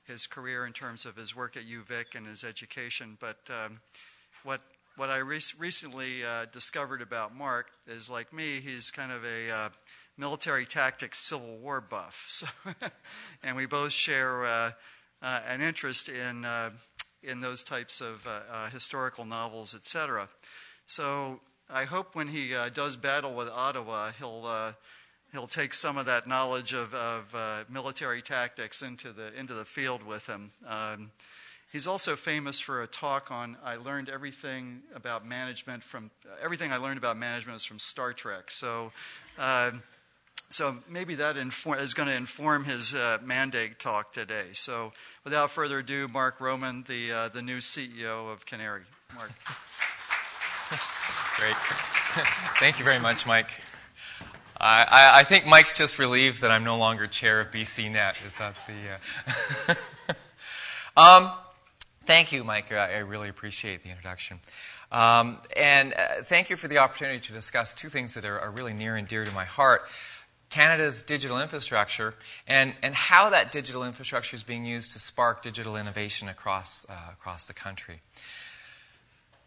his career in terms of his work at UVic and his education. But what I recently discovered about Mark is, like me, he's kind of a military tactics Civil War buff. So and we both share an interest in those types of historical novels, etc. So I hope when he does battle with Ottawa, he'll take some of that knowledge of military tactics into the field with him. He's also famous for a talk on everything I learned about management is from Star Trek. So maybe that is going to inform his mandate talk today. So without further ado, Mark Roman, the new CEO of CANARIE. Mark. Great. Thank you very much, Mike. I think Mike's just relieved that I'm no longer chair of BCNet. Is that the... Thank you, Mike. I really appreciate the introduction. And thank you for the opportunity to discuss two things that are really near and dear to my heart. Canada's digital infrastructure and how that digital infrastructure is being used to spark digital innovation across the country.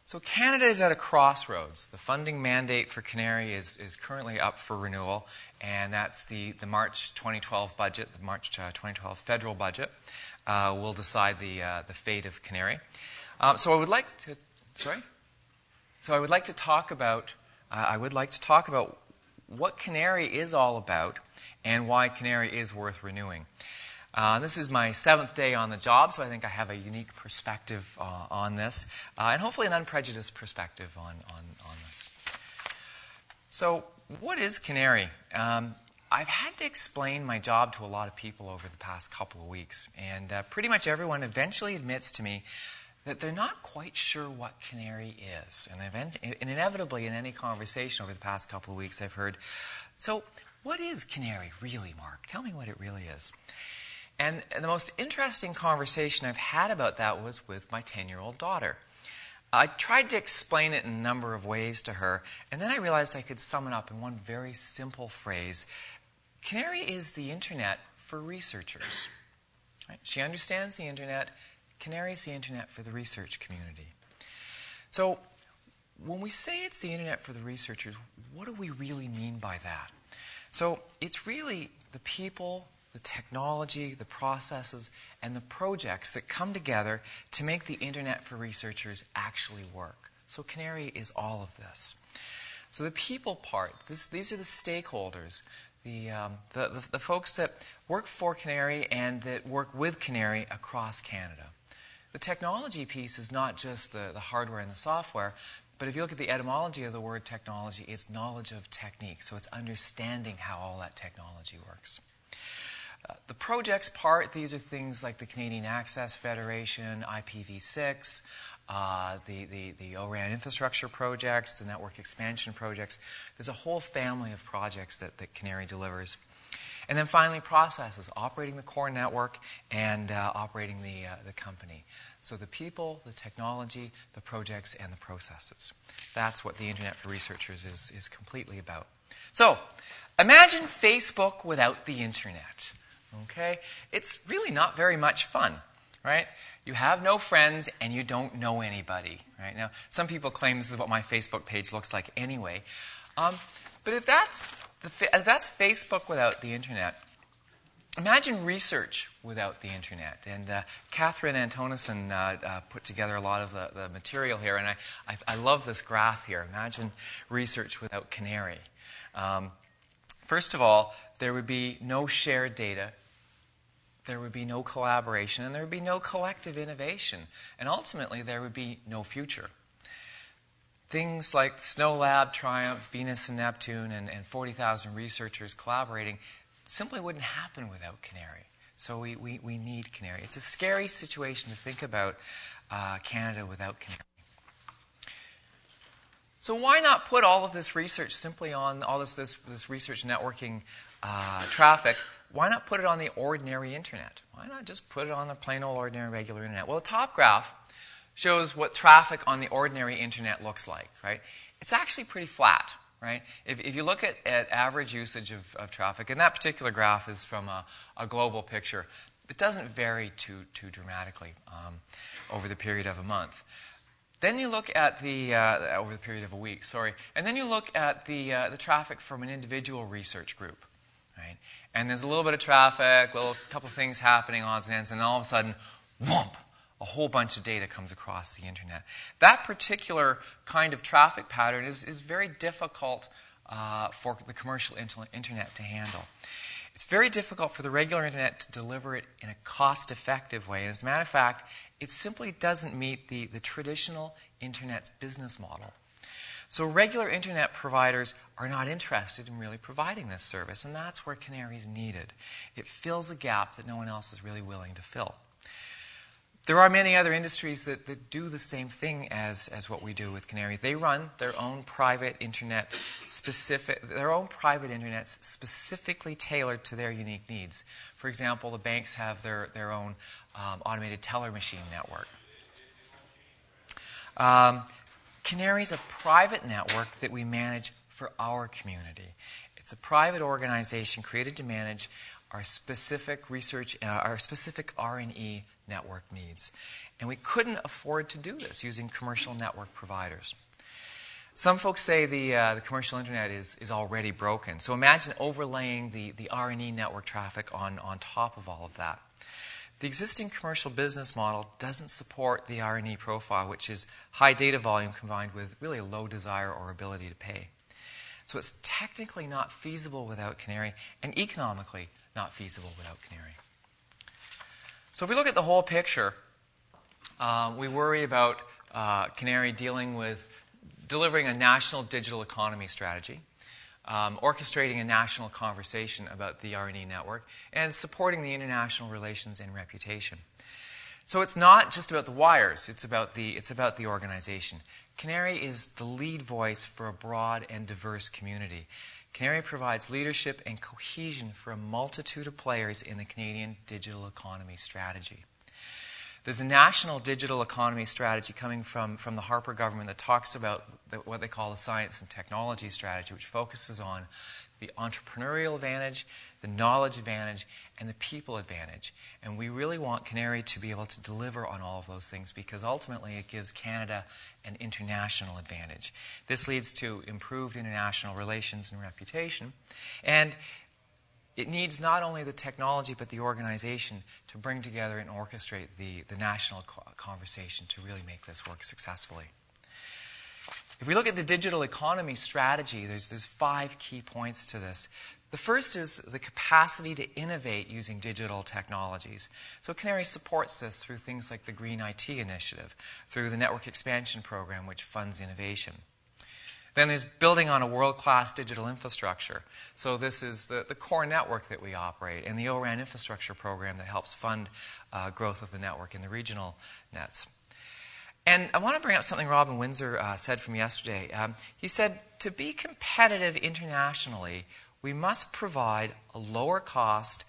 So Canada is at a crossroads. The funding mandate for CANARIE is currently up for renewal, and that's the March 2012 budget, the March 2012 federal budget, will decide the fate of CANARIE. So I would like to talk about what CANARIE is all about and why CANARIE is worth renewing. This is my 7th day on the job, so I think I have a unique perspective on this, and hopefully an unprejudiced perspective on this. So what is CANARIE? I've had to explain my job to a lot of people over the past couple of weeks, and pretty much everyone eventually admits to me that they're not quite sure what CANARIE is. And inevitably in any conversation over the past couple of weeks I've heard, so what is CANARIE really, Mark? Tell me what it really is. And the most interesting conversation I've had about that was with my 10-year-old daughter. I tried to explain it in a number of ways to her, and then I realized I could sum it up in one very simple phrase. CANARIE is the Internet for researchers. Right? She understands the Internet. CANARIE is the Internet for the research community. So when we say it's the Internet for the researchers, what do we really mean by that? So it's really the people, the technology, the processes, and the projects that come together to make the Internet for researchers actually work. So CANARIE is all of this. So the people part, these are the stakeholders, the folks that work for CANARIE and that work with CANARIE across Canada. The technology piece is not just the hardware and the software, but if you look at the etymology of the word technology, it's knowledge of technique. So it's understanding how all that technology works. The projects part, these are things like the Canadian Access Federation, IPv6, the ORAN infrastructure projects, the network expansion projects. There's a whole family of projects that CANARIE delivers. And then finally, processes, operating the core network and operating the company. So the people, the technology, the projects, and the processes. That's what the Internet for Researchers is completely about. So imagine Facebook without the Internet. Okay? It's really not very much fun, right? You have no friends and you don't know anybody, right? Now, some people claim this is what my Facebook page looks like anyway. But if that's Facebook without the Internet, imagine research without the Internet. And Catherine Antonison put together a lot of the material here, and I love this graph here. Imagine research without CANARIE. First of all, there would be no shared data, there would be no collaboration, and there would be no collective innovation. And ultimately, there would be no future. Things like Snow Lab, Triumph, Venus and Neptune, and 40,000 researchers collaborating simply wouldn't happen without CANARIE. So we need CANARIE. It's a scary situation to think about Canada without CANARIE. So why not put all of this research simply on all this research networking traffic? Why not put it on the ordinary Internet? Why not just put it on the plain old ordinary regular Internet? Well, the top graph shows what traffic on the ordinary Internet looks like, right? It's actually pretty flat, right? If you look at average usage of traffic, and that particular graph is from a global picture, it doesn't vary too dramatically over the period of a month. Then you look at the over the period of a week, sorry, and then you look at the traffic from an individual research group, right? And there's a little bit of traffic, a couple of things happening, odds and ends, and all of a sudden, whoomp, a whole bunch of data comes across the internet. That particular kind of traffic pattern is very difficult for the commercial internet to handle. It's very difficult for the regular internet to deliver it in a cost-effective way. And as a matter of fact, it simply doesn't meet the traditional internet's business model. So regular internet providers are not interested in really providing this service, and that's where CANARIE is needed. It fills a gap that no one else is really willing to fill. There are many other industries that do the same thing as what we do with CANARIE. They run their own private internet specifically tailored to their unique needs. For example, the banks have their own automated teller machine network. CANARIE is a private network that we manage for our community. It's a private organization created to manage our specific research, our specific R&E network needs. And we couldn't afford to do this using commercial network providers. Some folks say the commercial internet is already broken. So imagine overlaying the R&E network traffic on top of all of that. The existing commercial business model doesn't support the R&E profile, which is high data volume combined with really low desire or ability to pay. So it's technically not feasible without CANARIE, and economically not feasible without CANARIE. So if we look at the whole picture, we worry about CANARIE dealing with delivering a national digital economy strategy, orchestrating a national conversation about the R&E network, and supporting the international relations and reputation. So it's not just about the wires, it's about the organization. CANARIE is the lead voice for a broad and diverse community. CANARIE provides leadership and cohesion for a multitude of players in the Canadian digital economy strategy. There's a national digital economy strategy coming from the Harper government that talks about what they call the science and technology strategy, which focuses on the entrepreneurial advantage, the knowledge advantage, and the people advantage. And we really want CANARIE to be able to deliver on all of those things because ultimately it gives Canada an international advantage. This leads to improved international relations and reputation. And it needs not only the technology but the organization to bring together and orchestrate the national conversation to really make this work successfully. If we look at the digital economy strategy, there's 5 key points to this. The first is the capacity to innovate using digital technologies. So CANARIE supports this through things like the Green IT Initiative, through the Network Expansion Program, which funds innovation. Then there's building on a world-class digital infrastructure. So this is the core network that we operate and the ORAN infrastructure program that helps fund growth of the network in the regional nets. And I want to bring up something Robin Windsor said from yesterday. He said, to be competitive internationally, we must provide a lower-cost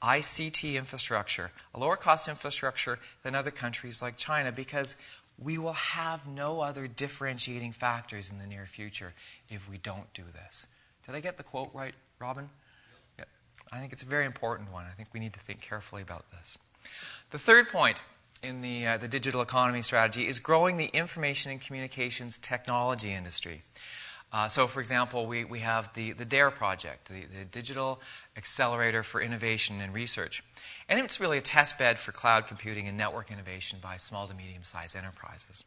ICT infrastructure, a lower-cost infrastructure than other countries like China, because we will have no other differentiating factors in the near future if we don't do this. Did I get the quote right, Robin? Yeah. I think it's a very important one. I think we need to think carefully about this. The third point in the digital economy strategy is growing the information and communications technology industry. So, for example, we have the DAIR project, the Digital Accelerator for Innovation and Research. And it's really a test bed for cloud computing and network innovation by small to medium-sized enterprises.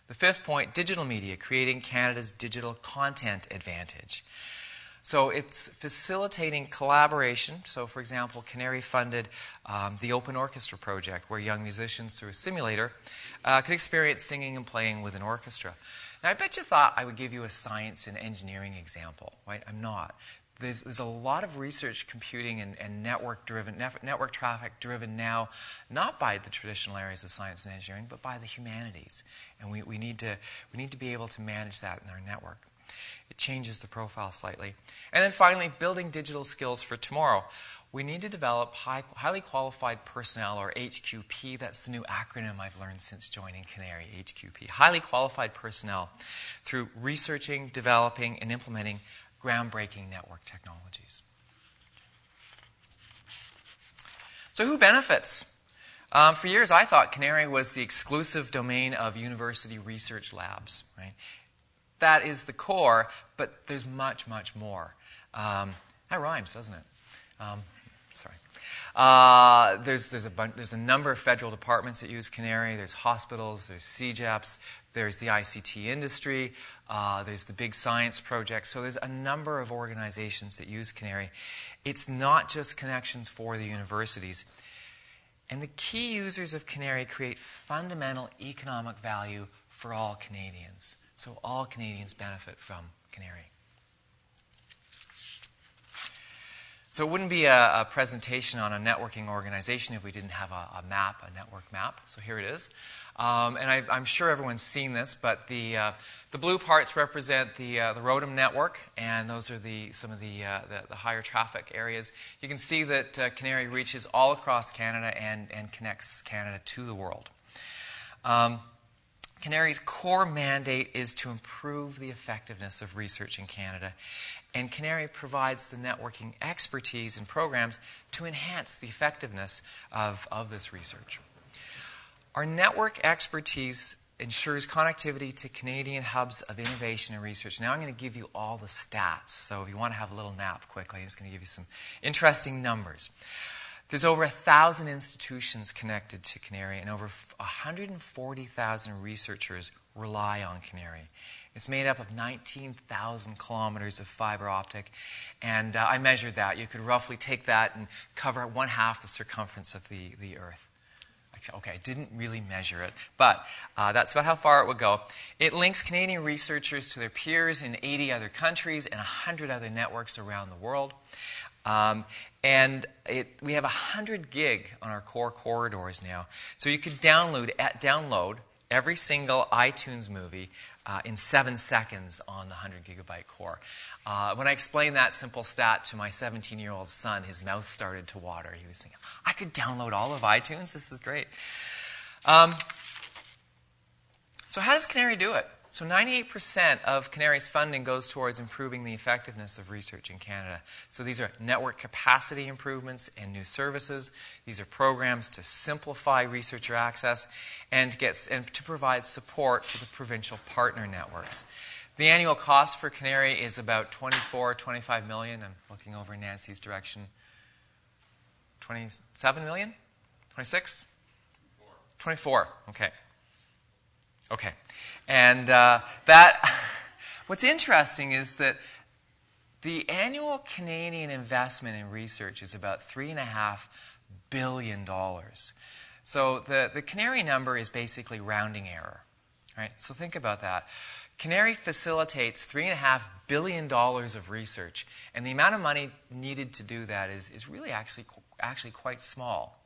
The fifth point, digital media, creating Canada's digital content advantage. So it's facilitating collaboration. So, for example, CANARIE funded the Open Orchestra project, where young musicians, through a simulator, could experience singing and playing with an orchestra. Now, I bet you thought I would give you a science and engineering example, right? I'm not. There's a lot of research computing and network traffic driven now, not by the traditional areas of science and engineering, but by the humanities. And we need to be able to manage that in our network. It changes the profile slightly. And then finally, building digital skills for tomorrow. We need to develop highly qualified personnel, or HQP. That's the new acronym I've learned since joining CANARIE, HQP. Highly qualified personnel through researching, developing, and implementing groundbreaking network technologies. So who benefits? For years, I thought CANARIE was the exclusive domain of university research labs. Right? That is the core, but there's much, much more. That rhymes, doesn't it? Sorry. There's a number of federal departments that use CANARIE. There's hospitals, there's CJAPs, there's the ICT industry, there's the big science projects. So there's a number of organizations that use CANARIE. It's not just connections for the universities. And the key users of CANARIE create fundamental economic value for all Canadians. So all Canadians benefit from CANARIE. So it wouldn't be a presentation on a networking organization if we didn't have a map, a network map. So here it is. And I'm sure everyone's seen this, but the blue parts represent the ROADM network, and those are some of the higher traffic areas. You can see that CANARIE reaches all across Canada and connects Canada to the world. CANARIE's core mandate is to improve the effectiveness of research in Canada, and CANARIE provides the networking expertise and programs to enhance the effectiveness of this research. Our network expertise ensures connectivity to Canadian hubs of innovation and research. Now I'm going to give you all the stats, so if you want to have a little nap quickly, I'm just going to give you some interesting numbers. There's over 1,000 institutions connected to CANARIE, and over 140,000 researchers rely on CANARIE. It's made up of 19,000 kilometers of fiber optic, and I measured that. You could roughly take that and cover 1/2 the circumference of the Earth. Actually, okay, I didn't really measure it, but that's about how far it would go. It links Canadian researchers to their peers in 80 other countries and 100 other networks around the world. And we have 100 gig on our core corridors now. So you could download every single iTunes movie in 7 seconds on the 100 gigabyte core. When I explained that simple stat to my 17-year-old son, his mouth started to water. He was thinking, I could download all of iTunes? This is great. So how does CANARIE do it? So 98% of CANARIE's funding goes towards improving the effectiveness of research in Canada. So these are network capacity improvements and new services. These are programs to simplify researcher access and to provide support for the provincial partner networks. The annual cost for CANARIE is about $25 million. I'm looking over in Nancy's direction. 27 million? 26? 24. Okay. Okay. And what's interesting is that the annual Canadian investment in research is about $3.5 billion. So the CANARIE number is basically rounding error. Right? So think about that. CANARIE facilitates $3.5 billion of research, and the amount of money needed to do that is really actually quite small.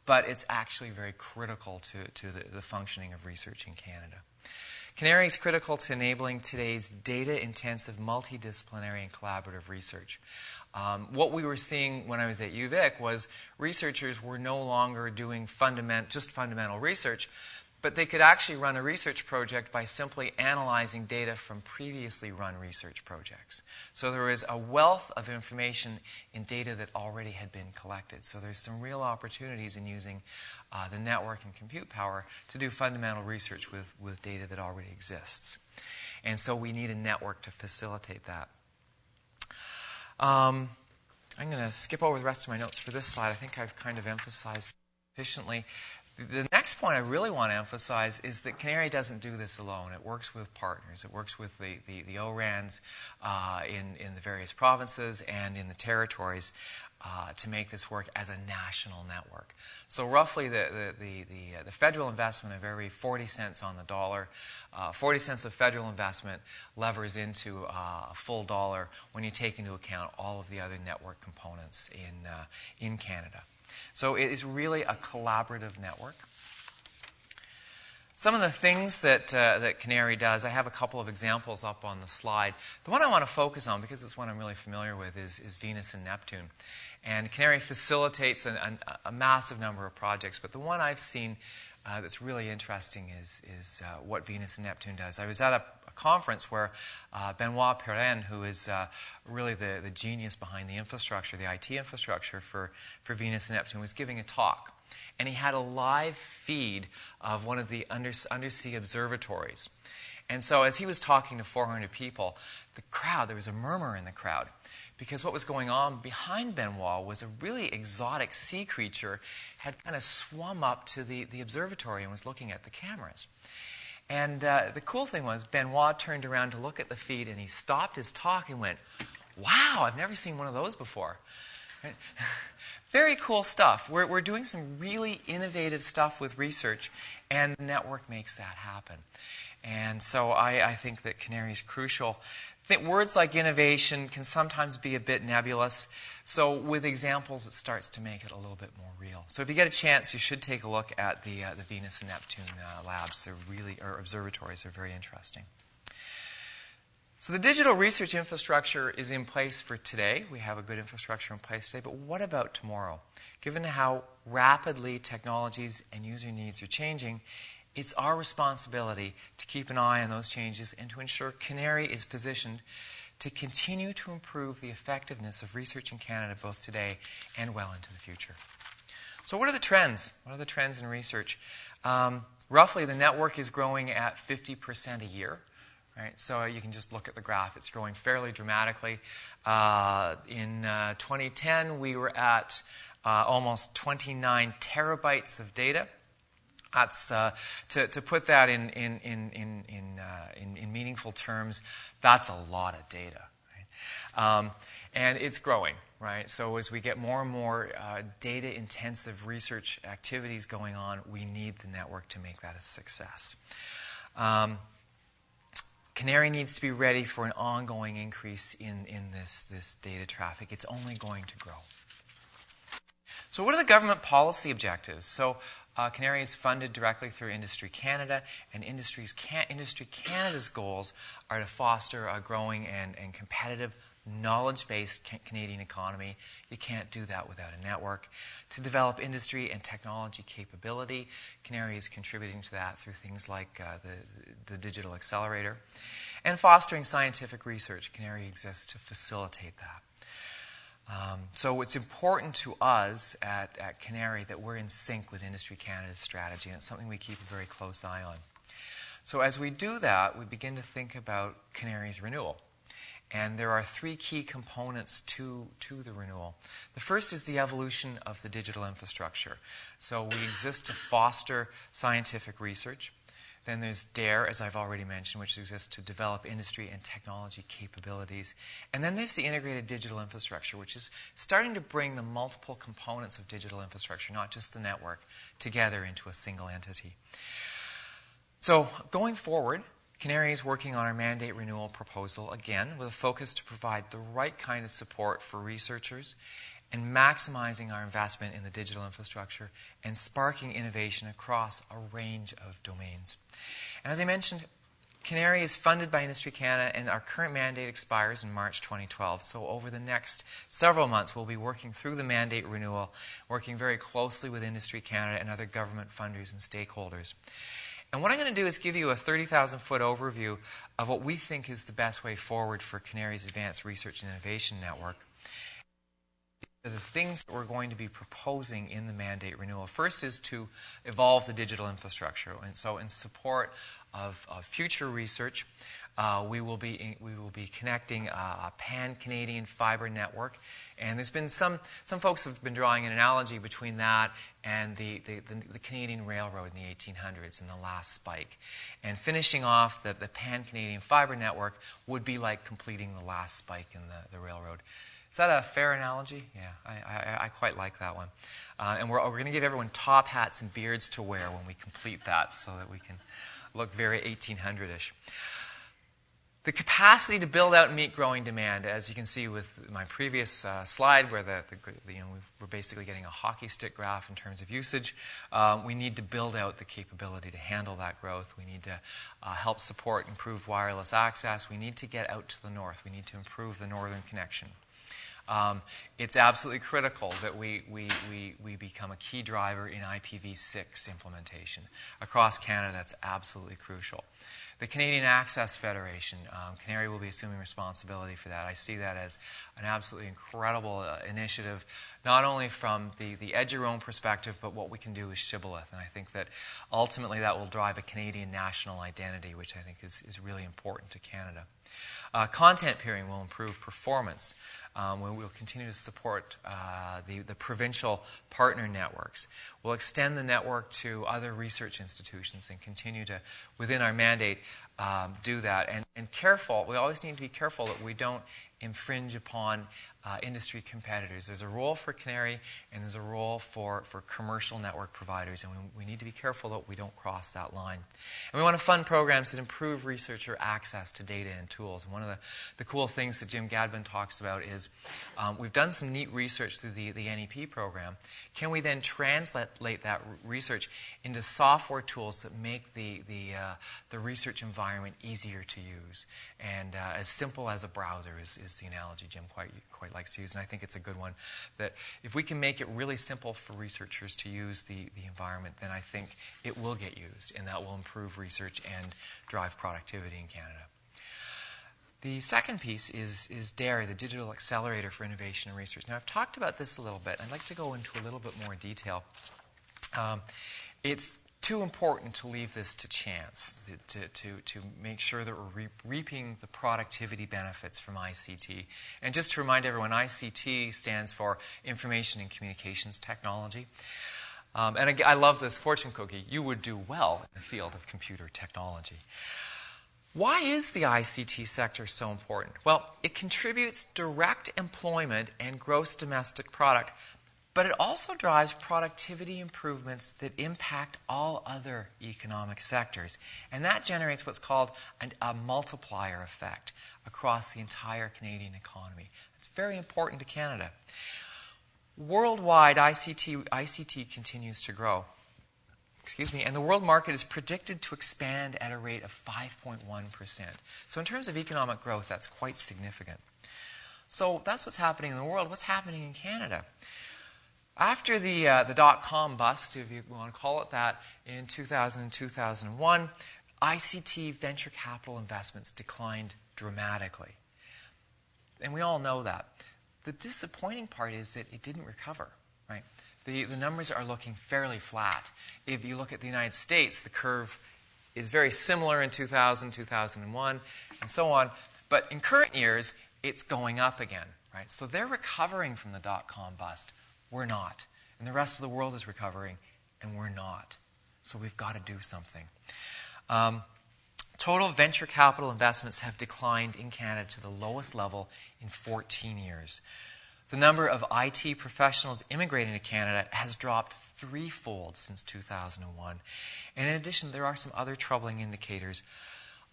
But it's actually very critical to the functioning of research in Canada. CANARIE is critical to enabling today's data-intensive, multidisciplinary, and collaborative research. What we were seeing when I was at UVic was researchers were no longer doing just fundamental research, but they could actually run a research project by simply analyzing data from previously run research projects. So there is a wealth of information in data that already had been collected. So there's some real opportunities in using the network and compute power to do fundamental research with data that already exists. And so we need a network to facilitate that. I'm going to skip over the rest of my notes for this slide. I think I've kind of emphasized sufficiently. The next point I really want to emphasize is that CANARIE doesn't do this alone. It works with partners. It works with the ORANs in the various provinces and in the territories to make this work as a national network. So roughly the federal investment of every 40 cents on the dollar, 40 cents of federal investment levers into a full dollar when you take into account all of the other network components in Canada. So it is really a collaborative network. Some of the things that CANARIE does, I have a couple of examples up on the slide. The one I want to focus on, because it's one I'm really familiar with, is Venus and Neptune. And CANARIE facilitates a massive number of projects, but the one I've seen that's really interesting is what Venus and Neptune does. I was at a conference where Benoit Perrin, who is really the genius behind the infrastructure, the IT infrastructure for Venus and Neptune, was giving a talk. And he had a live feed of one of the undersea observatories. And so as he was talking to 400 people, there was a murmur in the crowd. Because what was going on behind Benoit was a really exotic sea creature had kind of swum up to the observatory and was looking at the cameras. And the cool thing was Benoit turned around to look at the feed, and he stopped his talk and went, "Wow, I've never seen one of those before." Right? Very cool stuff. We're doing some really innovative stuff with research, and the network makes that happen. And so I think that CANARIE is crucial. I think words like innovation can sometimes be a bit nebulous. So with examples, it starts to make it a little bit more real. So if you get a chance, you should take a look at the Venus and Neptune labs. Or observatories. They're very interesting. So the digital research infrastructure is in place for today. We have a good infrastructure in place today. But what about tomorrow? Given how rapidly technologies and user needs are changing, it's our responsibility to keep an eye on those changes and to ensure CANARIE is positioned to continue to improve the effectiveness of research in Canada both today and well into the future. So what are the trends? What are the trends in research? Roughly, the network is growing at 50% a year. Right? So you can just look at the graph. It's growing fairly dramatically. In 2010, we were at almost 29 terabytes of data. That's to put that in meaningful terms. That's a lot of data, right? And it's growing, right? So as we get more and more data-intensive research activities going on, we need the network to make that a success. CANARIE needs to be ready for an ongoing increase in this data traffic. It's only going to grow. So what are the government policy objectives? So CANARIE is funded directly through Industry Canada, and Industry Canada's goals are to foster a growing and competitive, knowledge-based Canadian economy. You can't do that without a network. To develop industry and technology capability, CANARIE is contributing to that through things like the Digital Accelerator. And fostering scientific research, CANARIE exists to facilitate that. So it's important to us at CANARIE that we're in sync with Industry Canada's strategy, and it's something we keep a very close eye on. So as we do that, we begin to think about CANARIE's renewal. And there are three key components to the renewal. The first is the evolution of the digital infrastructure. So we exist to foster scientific research. Then there's DAIR, as I've already mentioned, which exists to develop industry and technology capabilities. And then there's the integrated digital infrastructure, which is starting to bring the multiple components of digital infrastructure, not just the network, together into a single entity. So going forward, CANARIE is working on our mandate renewal proposal, again, with a focus to provide the right kind of support for researchers and maximizing our investment in the digital infrastructure and sparking innovation across a range of domains. And as I mentioned, CANARIE is funded by Industry Canada, and our current mandate expires in March 2012. So over the next several months, we'll be working through the mandate renewal, working very closely with Industry Canada and other government funders and stakeholders. And what I'm going to do is give you a 30,000-foot overview of what we think is the best way forward for CANARIE's Advanced Research and Innovation Network. The things that we're going to be proposing in the mandate renewal. First is to evolve the digital infrastructure. And so in support of future research, we will be connecting a pan-Canadian fiber network. And there's been some folks have been drawing an analogy between that and the Canadian Railroad in the 1800s and the last spike. And finishing off the pan-Canadian fiber network would be like completing the last spike in the railroad. Is that a fair analogy? Yeah, I quite like that one. And we're going to give everyone top hats and beards to wear when we complete that so that we can look very 1800-ish. The capacity to build out and meet growing demand, as you can see with my previous slide where we're basically getting a hockey stick graph in terms of usage, we need to build out the capability to handle that growth. We need to help support improved wireless access. We need to get out to the north. We need to improve the northern connection. It's absolutely critical that we become a key driver in IPv6 implementation. Across Canada, that's absolutely crucial. The Canadian Access Federation, CANARIE will be assuming responsibility for that. I see that as an absolutely incredible initiative, not only from the edge your own perspective, but what we can do with Shibboleth. And I think that ultimately that will drive a Canadian national identity, which I think is really important to Canada. Content peering will improve performance. We will continue to support the provincial partner networks. We'll extend the network to other research institutions and continue to, within our mandate, do that. And careful, we always need to be careful that we don't infringe upon industry competitors. There's a role for CANARIE and there's a role for commercial network providers, and we need to be careful that we don't cross that line. And we want to fund programs that improve researcher access to data and tools. And one of the cool things that Jim Gadvin talks about is we've done some neat research through the NEP program. Can we then translate that research into software tools that make the research environment easier to use? And as simple as a browser is the analogy Jim quite likes to use, and I think it's a good one, that if we can make it really simple for researchers to use the environment, then I think it will get used, and that will improve research and drive productivity in Canada. The second piece is DAIR, the Digital Accelerator for Innovation and Research. Now, I've talked about this a little bit. I'd like to go into a little bit more detail. It's too important to leave this to chance, to make sure that we're reaping the productivity benefits from ICT. And just to remind everyone, ICT stands for Information and Communications Technology. And again, I love this fortune cookie. You would do well in the field of computer technology. Why is the ICT sector so important? Well, it contributes direct employment and gross domestic product, but it also drives productivity improvements that impact all other economic sectors. And that generates what's called a multiplier effect across the entire Canadian economy. It's very important to Canada. Worldwide, ICT continues to grow. And the world market is predicted to expand at a rate of 5.1%. So in terms of economic growth, that's quite significant. So that's what's happening in the world. What's happening in Canada? After the dot-com bust, if you want to call it that, in 2000 and 2001, ICT venture capital investments declined dramatically. And we all know that. The disappointing part is that it didn't recover, right? The numbers are looking fairly flat. If you look at the United States, the curve is very similar in 2000, 2001, and so on. But in current years, it's going up again, right? So they're recovering from the dot-com bust. We're not. And the rest of the world is recovering, and we're not. So we've got to do something. Total venture capital investments have declined in Canada to the lowest level in 14 years. The number of IT professionals immigrating to Canada has dropped threefold since 2001. And in addition, there are some other troubling indicators.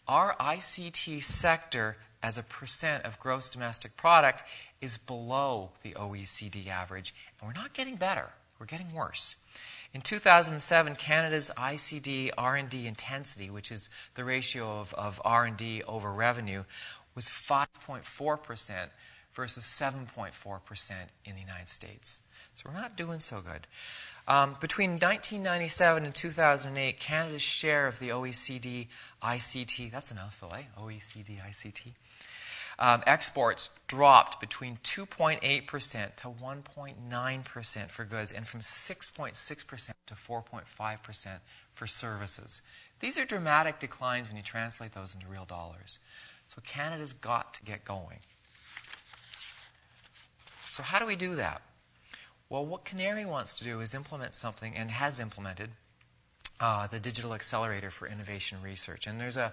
Our ICT sector, as a percent of gross domestic product, is below the OECD average, and we're not getting better. We're getting worse. In 2007, Canada's ICT R&D intensity, which is the ratio of R&D over revenue, was 5.4% versus 7.4% in the United States. So we're not doing so good. Between 1997 and 2008, Canada's share of the OECD ICT, that's a mouthful, eh? OECD ICT. Exports dropped between 2.8% to 1.9% for goods, and from 6.6% to 4.5% for services. These are dramatic declines when you translate those into real dollars. So Canada's got to get going. So how do we do that? Well, what CANARIE wants to do is implement something, and has implemented, the Digital Accelerator for Innovation Research. And there's a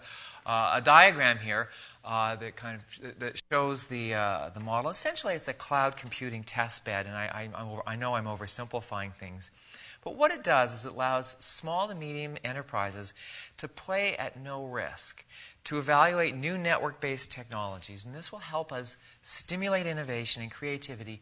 diagram here that shows the model. Essentially, it's a cloud computing test bed, and I know I'm oversimplifying things. But what it does is it allows small to medium enterprises to play at no risk, to evaluate new network-based technologies. And this will help us stimulate innovation and creativity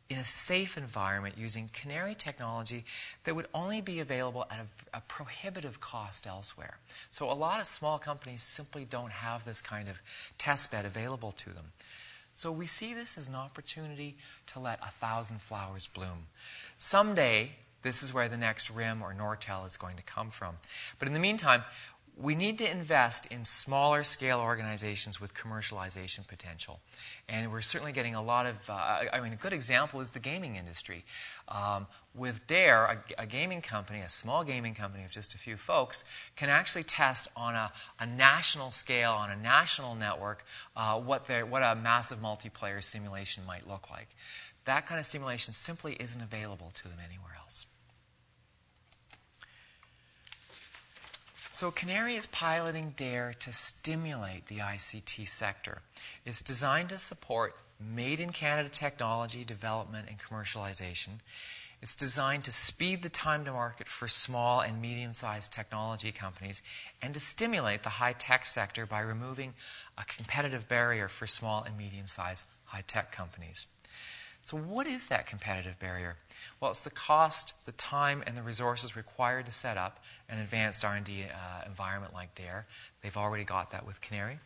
in a safe environment using CANARIE technology that would only be available at a prohibitive cost elsewhere. So a lot of small companies simply don't have this kind of test bed available to them. So we see this as an opportunity to let 1,000 flowers bloom. Someday, this is where the next RIM or Nortel is going to come from. But in the meantime, we need to invest in smaller scale organizations with commercialization potential. And we're certainly getting a lot of, a good example is the gaming industry. With DAIR, a gaming company, a small gaming company of just a few folks, can actually test on a national scale, on a national network, what a massive multiplayer simulation might look like. That kind of simulation simply isn't available to them anywhere else. So CANARIE is piloting DAIR to stimulate the ICT sector. It's designed to support made-in-Canada technology development and commercialization. It's designed to speed the time to market for small and medium-sized technology companies and to stimulate the high-tech sector by removing a competitive barrier for small and medium-sized high-tech companies. So what is that competitive barrier? Well, it's the cost, the time, and the resources required to set up an advanced R&D environment like DAIR. They've already got that with CANARIE.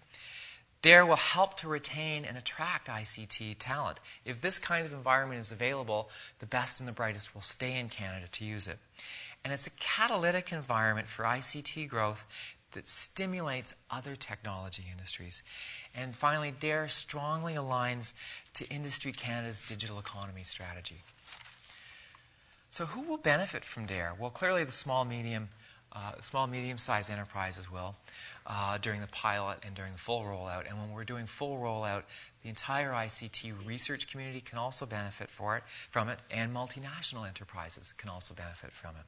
DAIR will help to retain and attract ICT talent. If this kind of environment is available, the best and the brightest will stay in Canada to use it. And it's a catalytic environment for ICT growth that stimulates other technology industries. And finally, DAIR strongly aligns to Industry Canada's digital economy strategy. So who will benefit from DAIR? Well, clearly the small, medium-sized enterprises will during the pilot and during the full rollout. And when we're doing full rollout, the entire ICT research community can also benefit from it, and multinational enterprises can also benefit from it.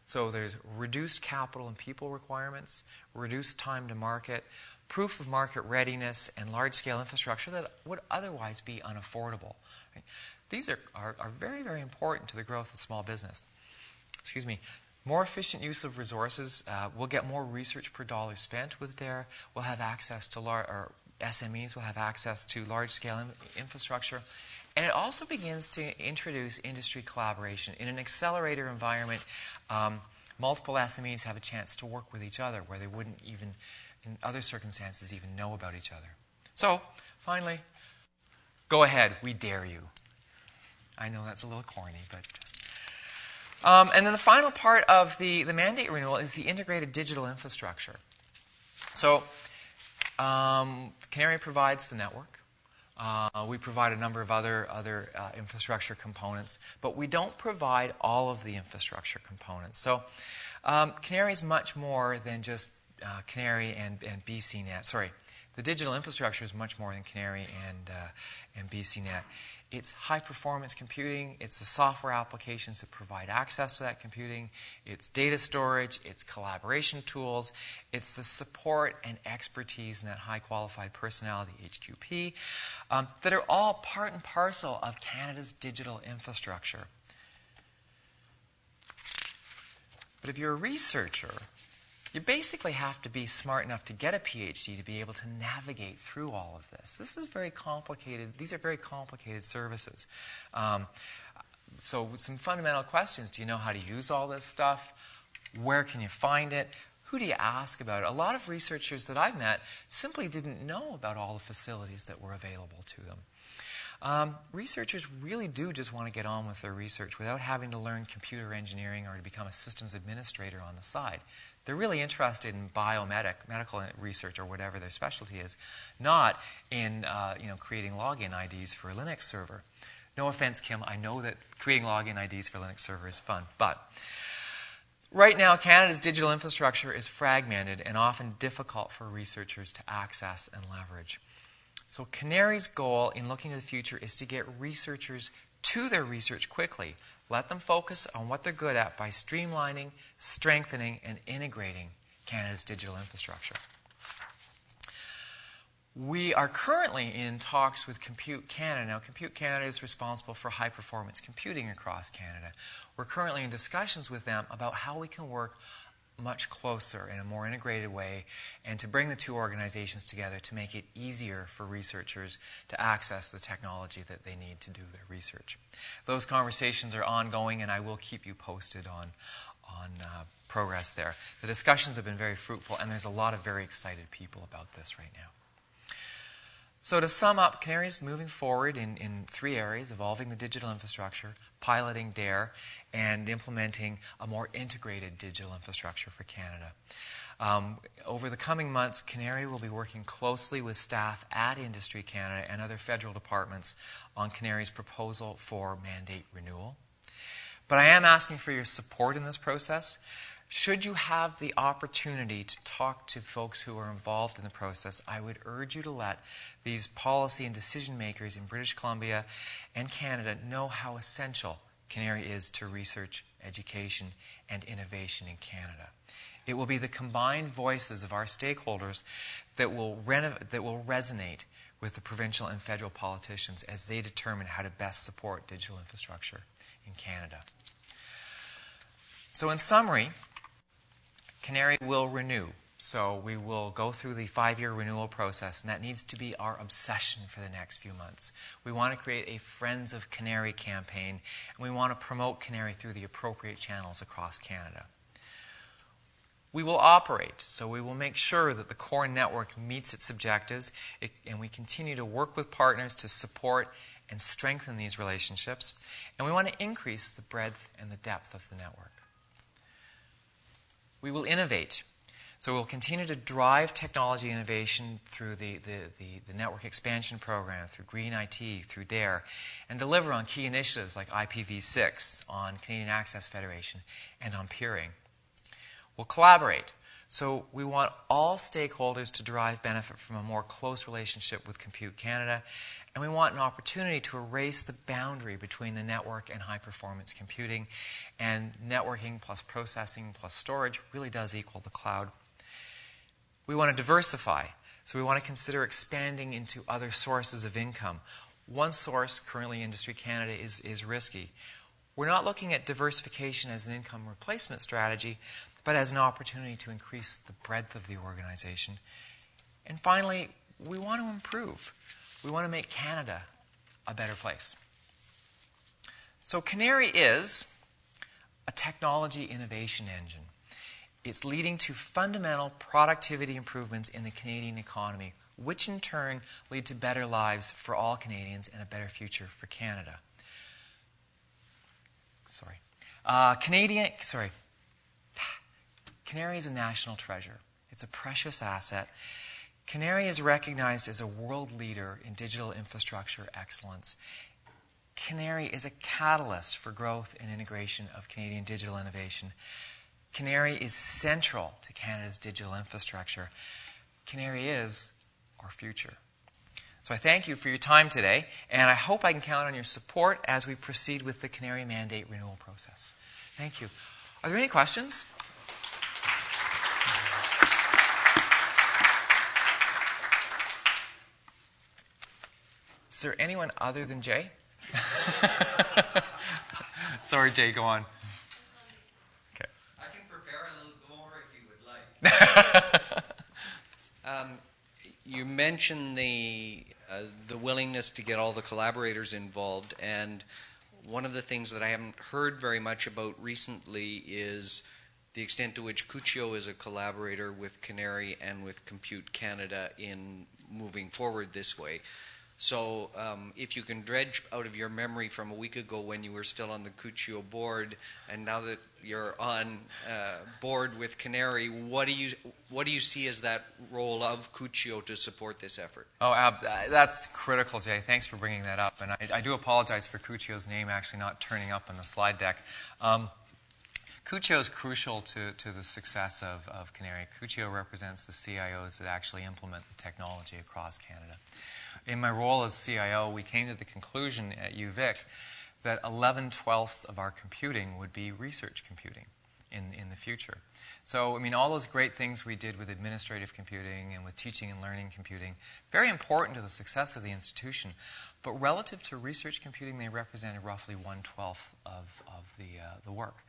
So there's reduced capital and people requirements, reduced time to market, proof of market readiness, and large-scale infrastructure that would otherwise be unaffordable. Right? These are very, very important to the growth of small business. Excuse me. More efficient use of resources. We'll get more research per dollar spent with DAIR. We'll have access to SMEs will have access to large-scale infrastructure. And it also begins to introduce industry collaboration. In an accelerator environment, multiple SMEs have a chance to work with each other where they wouldn't even, in other circumstances, even know about each other. So, finally, go ahead, we dare you. I know that's a little corny, but... and then the final part of the mandate renewal is the integrated digital infrastructure. So, CANARIE provides the network. We provide a number of other infrastructure components, but we don't provide all of the infrastructure components. So CANARIE is much more than just CANARIE and BCNet. Sorry, the digital infrastructure is much more than CANARIE and BCNet. It's high-performance computing. It's the software applications that provide access to that computing. It's data storage. It's collaboration tools. It's the support and expertise and that high-qualified personnel, the HQP, that are all part and parcel of Canada's digital infrastructure. But if you're a researcher, you basically have to be smart enough to get a PhD to be able to navigate through all of this. This is very complicated. These are very complicated services. So some fundamental questions. Do you know how to use all this stuff? Where can you find it? Who do you ask about it? A lot of researchers that I've met simply didn't know about all the facilities that were available to them. Researchers really do just want to get on with their research without having to learn computer engineering or to become a systems administrator on the side. They're really interested in medical research or whatever their specialty is, not in creating login IDs for a Linux server. No offense, Kim, I know that creating login IDs for a Linux server is fun, but right now Canada's digital infrastructure is fragmented and often difficult for researchers to access and leverage. So CANARIE's goal in looking to the future is to get researchers to their research quickly. Let them focus on what they're good at by streamlining, strengthening, and integrating Canada's digital infrastructure. We are currently in talks with Compute Canada. Now, Compute Canada is responsible for high-performance computing across Canada. We're currently in discussions with them about how we can work much closer in a more integrated way and to bring the two organizations together to make it easier for researchers to access the technology that they need to do their research. Those conversations are ongoing, and I will keep you posted on progress there. The discussions have been very fruitful, and there's a lot of very excited people about this right now. So to sum up, CANARIE is moving forward in 3 areas: evolving the digital infrastructure, piloting DAIR, and implementing a more integrated digital infrastructure for Canada. Over the coming months, CANARIE will be working closely with staff at Industry Canada and other federal departments on CANARIE's proposal for mandate renewal. But I am asking for your support in this process. Should you have the opportunity to talk to folks who are involved in the process, I would urge you to let these policy and decision makers in British Columbia and Canada know how essential CANARIE is to research, education, and innovation in Canada. It will be the combined voices of our stakeholders that will resonate with the provincial and federal politicians as they determine how to best support digital infrastructure in Canada. So in summary, CANARIE will renew. So we will go through the 5-year renewal process, and that needs to be our obsession for the next few months. We want to create a Friends of CANARIE campaign, and we want to promote CANARIE through the appropriate channels across Canada. We will operate, so we will make sure that the core network meets its objectives, and we continue to work with partners to support and strengthen these relationships, and we want to increase the breadth and the depth of the network. We will innovate. So we'll continue to drive technology innovation through the network expansion program, through Green IT, through DAIR, and deliver on key initiatives like IPv6, on Canadian Access Federation, and on peering. We'll collaborate. So we want all stakeholders to derive benefit from a more close relationship with Compute Canada, and we want an opportunity to erase the boundary between the network and high-performance computing, and networking plus processing plus storage really does equal the cloud. We want to diversify, so we want to consider expanding into other sources of income. One source, currently Industry Canada, is risky. We're not looking at diversification as an income replacement strategy, but as an opportunity to increase the breadth of the organization. And finally, we want to improve. We want to make Canada a better place. So CANARIE is a technology innovation engine. It's leading to fundamental productivity improvements in the Canadian economy, which in turn lead to better lives for all Canadians and a better future for Canada. CANARIE is a national treasure. It's a precious asset. CANARIE is recognized as a world leader in digital infrastructure excellence. CANARIE is a catalyst for growth and integration of Canadian digital innovation. CANARIE is central to Canada's digital infrastructure. CANARIE is our future. So I thank you for your time today, and I hope I can count on your support as we proceed with the CANARIE mandate renewal process. Thank you. Are there any questions? Is there anyone other than Jay? Sorry, Jay, go on. Okay. I can prepare a little more if you would like. You mentioned the willingness to get all the collaborators involved, and one of the things that I haven't heard very much about recently is the extent to which Cuccio is a collaborator with CANARIE and with Compute Canada in moving forward this way. So if you can dredge out of your memory from a week ago when you were still on the Cuccio board, and now that you're on board with CANARIE, what do you see as that role of Cuccio to support this effort? Oh, that's critical, Jay. Thanks for bringing that up. And I do apologize for Cuccio's name actually not turning up on the slide deck. Cuccio is crucial to the success of CANARIE. Cuccio represents the CIOs that actually implement the technology across Canada. In my role as CIO, we came to the conclusion at UVic that 11/12 of our computing would be research computing in the future. So, I mean, all those great things we did with administrative computing and with teaching and learning computing, very important to the success of the institution, but relative to research computing, they represented roughly 1/12 of the work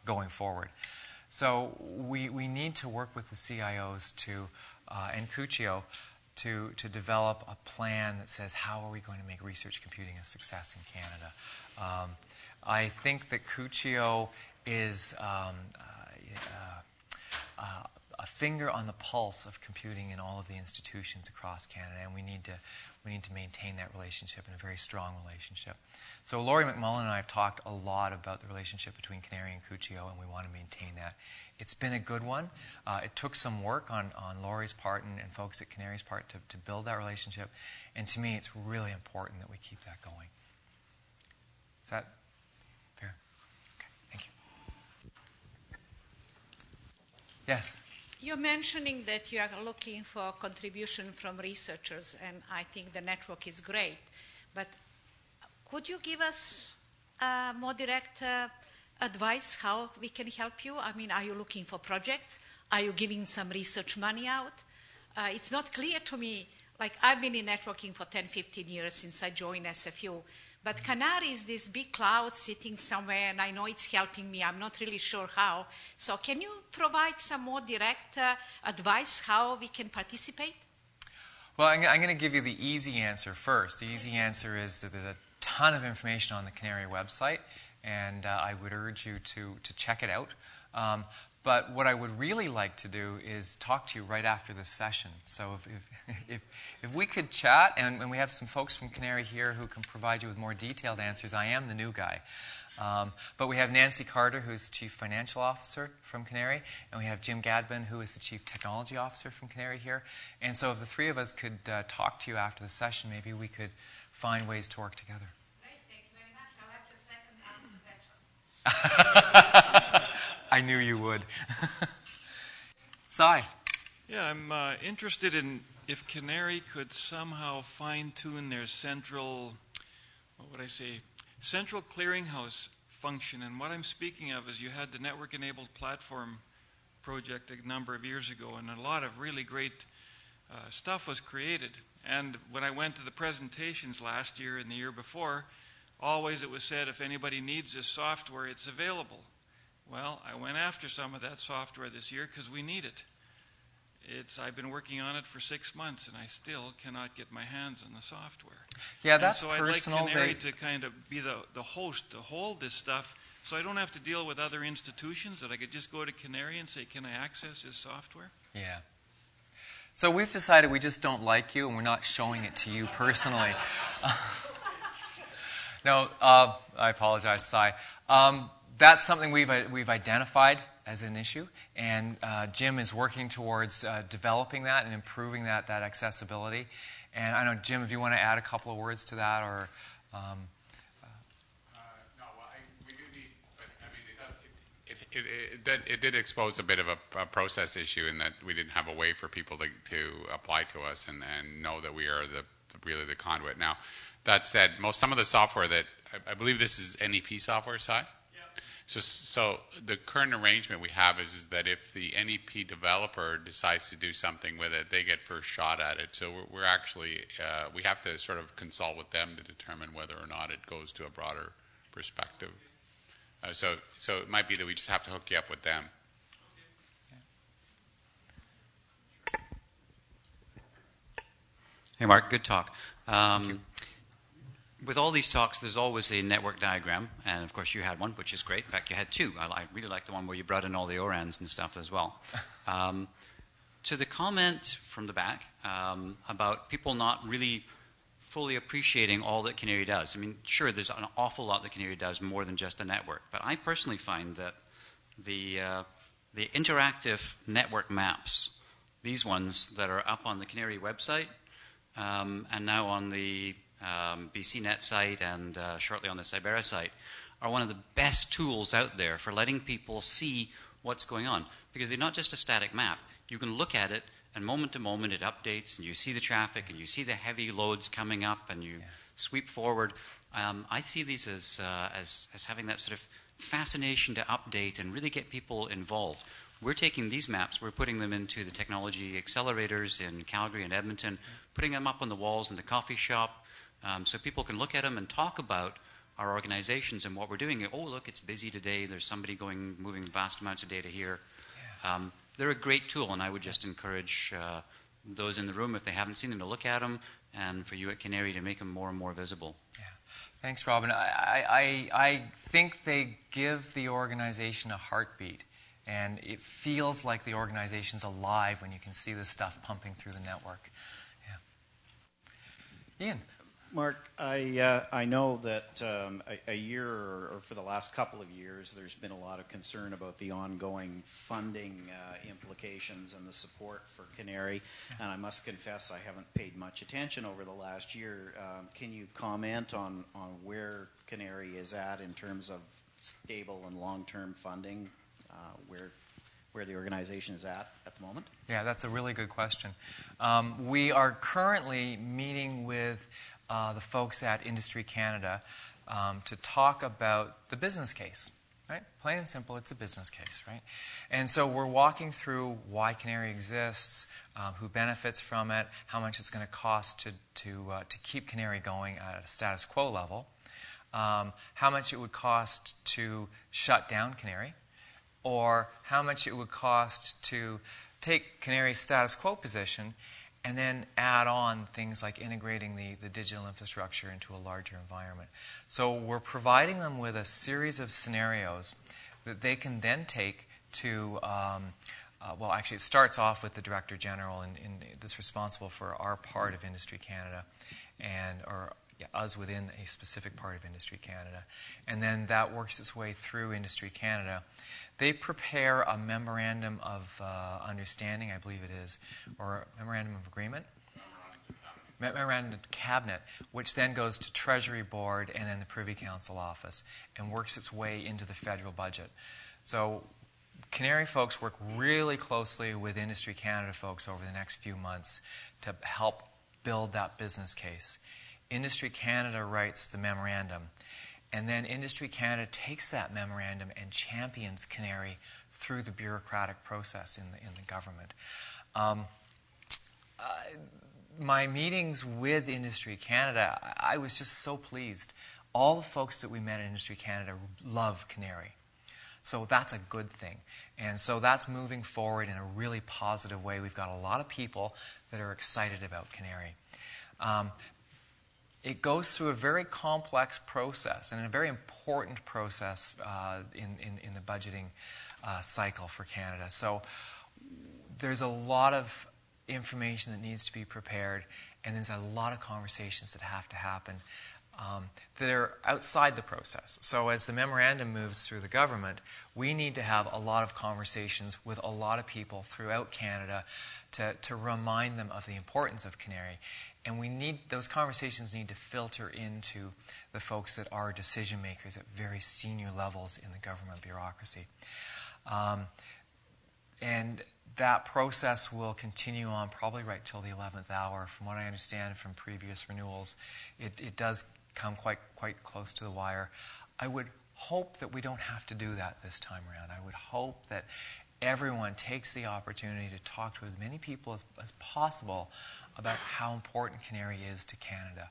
going forward. So we need to work with the CIOs and Cuccio to develop a plan that says how are we going to make research computing a success in Canada. I think that Cuccio is a finger on the pulse of computing in all of the institutions across Canada, and we need to maintain that relationship, and a very strong relationship. So Laurie McMullen and I have talked a lot about the relationship between CANARIE and CUCIO, and we want to maintain that. It's been a good one. It took some work on Laurie's part and folks at CANARIE's part to build that relationship, and to me it's really important that we keep that going. Is that fair? Okay, thank you. Yes? You're mentioning that you are looking for contribution from researchers, and I think the network is great. But could you give us more direct advice how we can help you? I mean, are you looking for projects? Are you giving some research money out? It's not clear to me. Like, I've been in networking for 10, 15 years since I joined SFU. But CANARIE is this big cloud sitting somewhere, and I know it's helping me. I'm not really sure how. So can you provide some more direct advice how we can participate? Well, I'm going to give you the easy answer first. The easy answer is that there's a ton of information on the CANARIE website, and I would urge you to check it out. But what I would really like to do is talk to you right after this session. So if we could chat, and we have some folks from CANARIE here who can provide you with more detailed answers. I am the new guy. But we have Nancy Carter, who is the Chief Financial Officer from CANARIE, and we have Jim Gadbin, who is the Chief Technology Officer from CANARIE here. And so if the three of us could talk to you after the session, maybe we could find ways to work together. Great, thank you very much. I'll have to second answer better. I knew you would. Cy. Yeah, I'm interested in if CANARIE could somehow fine-tune their central clearinghouse function. And what I'm speaking of is you had the Network-Enabled Platform project a number of years ago, and a lot of really great stuff was created. And when I went to the presentations last year and the year before, always it was said, if anybody needs this software, it's available. Well, I went after some of that software this year because we need it. I've been working on it for 6 months, and I still cannot get my hands on the software. Yeah, that's so personal. I'd like CANARIE to kind of be the host to hold this stuff, so I don't have to deal with other institutions, that I could just go to CANARIE and say, can I access this software? Yeah. So we've decided we just don't like you, and we're not showing it to you personally. No, I apologize, Cy. That's something we've identified as an issue, and Jim is working towards developing that and improving that accessibility. And I know, Jim, if you want to add a couple of words to that, or no, well, we do need, but I mean, it did expose a bit of a process issue in that we didn't have a way for people to apply to us and know that we are really the conduit. Now, that said, some of the software that I believe this is NEP software, Cy? So the current arrangement we have is that if the NEP developer decides to do something with it, they get first shot at it. So we're actually, we have to sort of consult with them to determine whether or not it goes to a broader perspective. So it might be that we just have to hook you up with them. Hey, Mark, good talk. With all these talks, there's always a network diagram, and of course you had one, which is great. In fact, you had two. I really like the one where you brought in all the ORANs and stuff as well. To the comment from the back about people not really fully appreciating all that CANARIE does. I mean, sure, there's an awful lot that CANARIE does more than just a network, but I personally find that the interactive network maps, these ones that are up on the CANARIE website and now on the BCNet site and shortly on the Cybera site, are one of the best tools out there for letting people see what's going on. Because they're not just a static map. You can look at it, and moment to moment it updates, and you see the traffic, and you see the heavy loads coming up, and you sweep forward. I see these as having that sort of fascination to update and really get people involved. We're taking these maps, we're putting them into the technology accelerators in Calgary and Edmonton, putting them up on the walls in the coffee shop, so people can look at them and talk about our organizations and what we're doing. Oh, look, it's busy today. There's somebody moving vast amounts of data here. They're a great tool, and I would just encourage those in the room, if they haven't seen them, to look at them, and for you at CANARIE to make them more and more visible. Yeah. Thanks, Robin. I think they give the organization a heartbeat, and it feels like the organization's alive when you can see this stuff pumping through the network. Yeah. Ian. Mark, I know that a year or for the last couple of years, there's been a lot of concern about the ongoing funding implications and the support for CANARIE, and I must confess I haven't paid much attention over the last year. Can you comment on where CANARIE is at in terms of stable and long-term funding, where the organization is at the moment? Yeah, that's a really good question. We are currently meeting with the folks at Industry Canada to talk about the business case, right? Plain and simple, it's a business case, right? And so we're walking through why CANARIE exists, who benefits from it, how much it's going to cost to keep CANARIE going at a status quo level, how much it would cost to shut down CANARIE, or how much it would cost to take CANARIE's status quo position and then add on things like integrating the digital infrastructure into a larger environment. So we're providing them with a series of scenarios that they can then take to, well, actually it starts off with the Director General that's responsible for our part of Industry Canada, or us within a specific part of Industry Canada. And then that works its way through Industry Canada. They prepare a memorandum of understanding, I believe it is, or memorandum of agreement? Memorandum of Cabinet, which then goes to Treasury Board and then the Privy Council office and works its way into the federal budget. So CANARIE folks work really closely with Industry Canada folks over the next few months to help build that business case. Industry Canada writes the memorandum, and then Industry Canada takes that memorandum and champions CANARIE through the bureaucratic process in the government. My meetings with Industry Canada, I was just so pleased. All the folks that we met at Industry Canada love CANARIE. So that's a good thing. And so that's moving forward in a really positive way. We've got a lot of people that are excited about CANARIE. It goes through a very complex process and a very important process in the budgeting cycle for Canada. So there's a lot of information that needs to be prepared, and there's a lot of conversations that have to happen that are outside the process. So as the memorandum moves through the government, we need to have a lot of conversations with a lot of people throughout Canada to remind them of the importance of CANARIE. And those conversations need to filter into the folks that are decision makers at very senior levels in the government bureaucracy. And that process will continue on probably right till the 11th hour. From what I understand from previous renewals, it does come quite close to the wire. I would hope that we don't have to do that this time around. I would hope that everyone takes the opportunity to talk to as many people as possible about how important CANARIE is to Canada.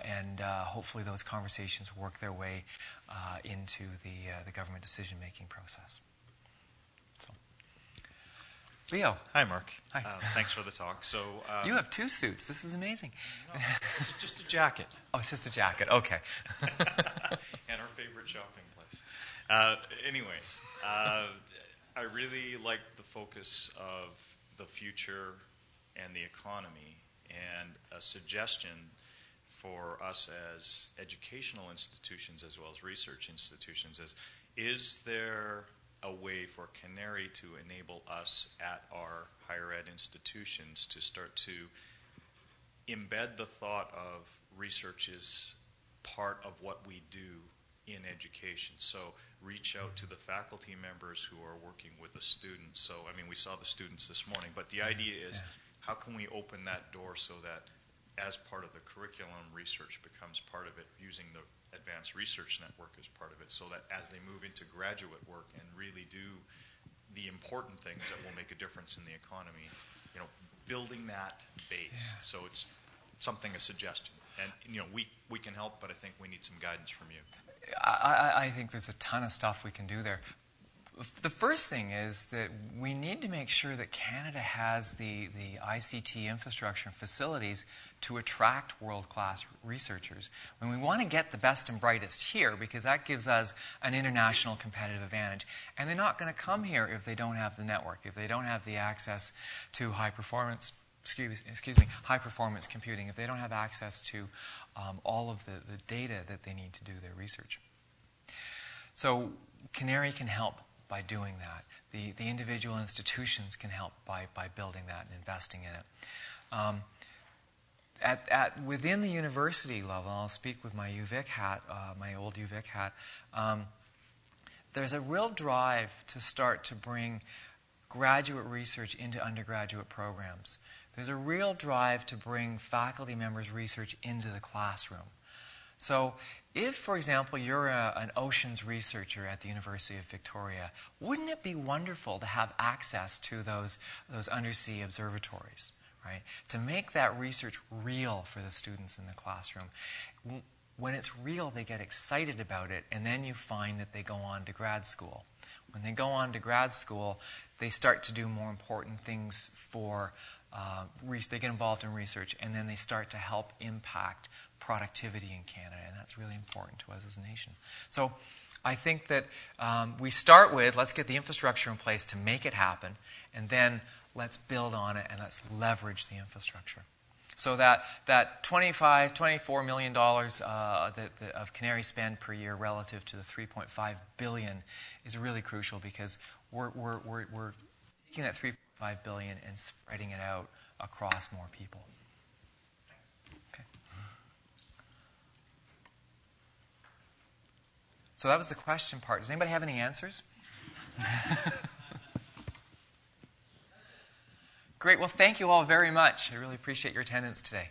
And hopefully those conversations work their way into the government decision-making process. So, Leo. Hi, Mark. Hi. Thanks for the talk. So you have two suits. This is amazing. No, it's just a jacket. Oh, it's just a jacket. Okay. And our favorite shopping place. Anyways, I really like the focus of the future and the economy, and a suggestion for us as educational institutions as well as research institutions is there a way for CANARIE to enable us at our higher ed institutions to start to embed the thought of research is part of what we do in education? So reach out to the faculty members who are working with the students. So, I mean, we saw the students this morning, but the idea is how can we open that door so that as part of the curriculum, research becomes part of it, using the Advanced Research Network as part of it, so that as they move into graduate work and really do the important things that will make a difference in the economy, building that base. So it's a suggestion. And, we can help, but I think we need some guidance from you. I think there's a ton of stuff we can do there. The first thing is that we need to make sure that Canada has the ICT infrastructure and facilities to attract world-class researchers. When we want to get the best and brightest here, because that gives us an international competitive advantage. And they're not going to come here if they don't have the network, if they don't have the access to high performance computing, if they don't have access to all of the data that they need to do their research. So CANARIE can help by doing that. The individual institutions can help by building that and investing in it. Within the university level, I'll speak with my UVic hat, my old UVic hat, there's a real drive to start to bring graduate research into undergraduate programs. There's a real drive to bring faculty members' research into the classroom. So if, for example, you're an oceans researcher at the University of Victoria, wouldn't it be wonderful to have access to those undersea observatories, right? To make that research real for the students in the classroom. When it's real, they get excited about it, and then you find that they go on to grad school. When they go on to grad school, they start to do more important things for they get involved in research, and then they start to help impact productivity in Canada, and that's really important to us as a nation. So I think that we start with, let's get the infrastructure in place to make it happen, and then let's build on it and let's leverage the infrastructure. So that $24 million of CANARIE spend per year relative to the $3.5 billion is really crucial, because we're taking that $3.5 billion and spreading it out across more people. Okay. So that was the question part. Does anybody have any answers? Great. Well, thank you all very much. I really appreciate your attendance today.